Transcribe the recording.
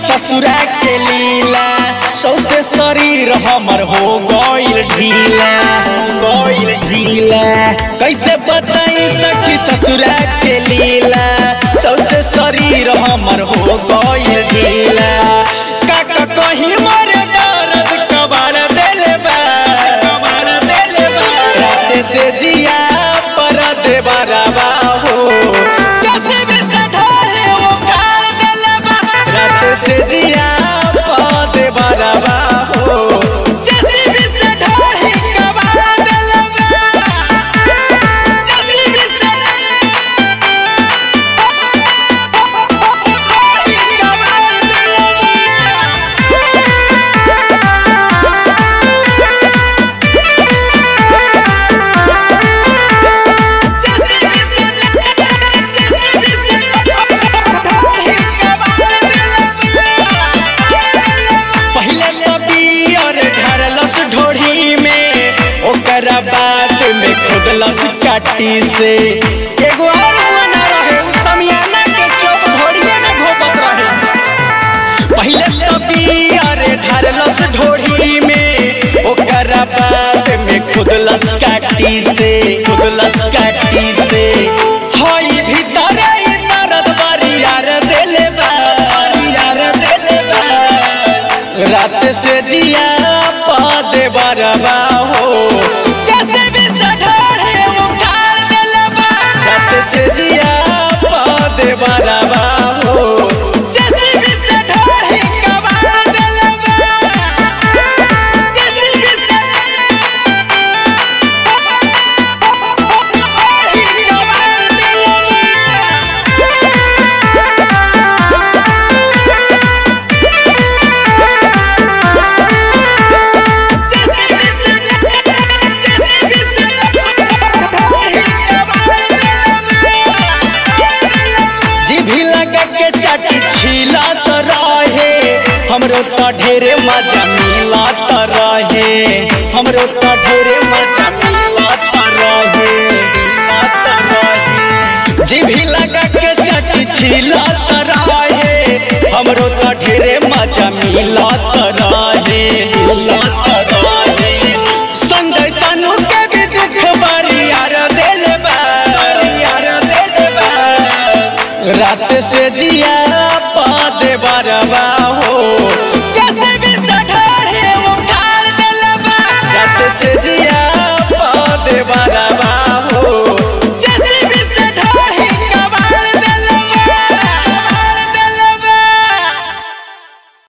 ससुरा के लीला सौसे शरीर हमर हो गइल ढीला कैसे बताई सखी ससुरा के लीला सौसे शरीर हमर हो गइल ढीला का कहीं मर दर्द कबाड़ देले बा रात से जिया पर देवरवा हो कैसे भी सधारे वो काट देले बा रात से जिया पर देवरवा हो जैसे भी सधारे कबाड़ देले बा जैसे भी बात में खुदलस काटी से एगो और ना रहे समियाना के चौक ढोड़िए में घोपत रहे पहले तभी अरे ढारलस ढोड़ी में ओकर बात में खुदलस काटी से होई भीतर ई दर्द बरियार देले बा रात से जिया पा दे बरवा हो बरवा हो जैसे भी सधारे कबाड़ देले बा जैसे भी हमरो तो ढेरे मजा मिलत रहे हमरो तो ढेरे मजा मिलत रहे जीभी लगा के चटी छिलत रहे हमरो तो ढेरे मजा मिलत रहे संजय सानू के भी दुख बरियार देले बा रात से जिया पा दे बरवा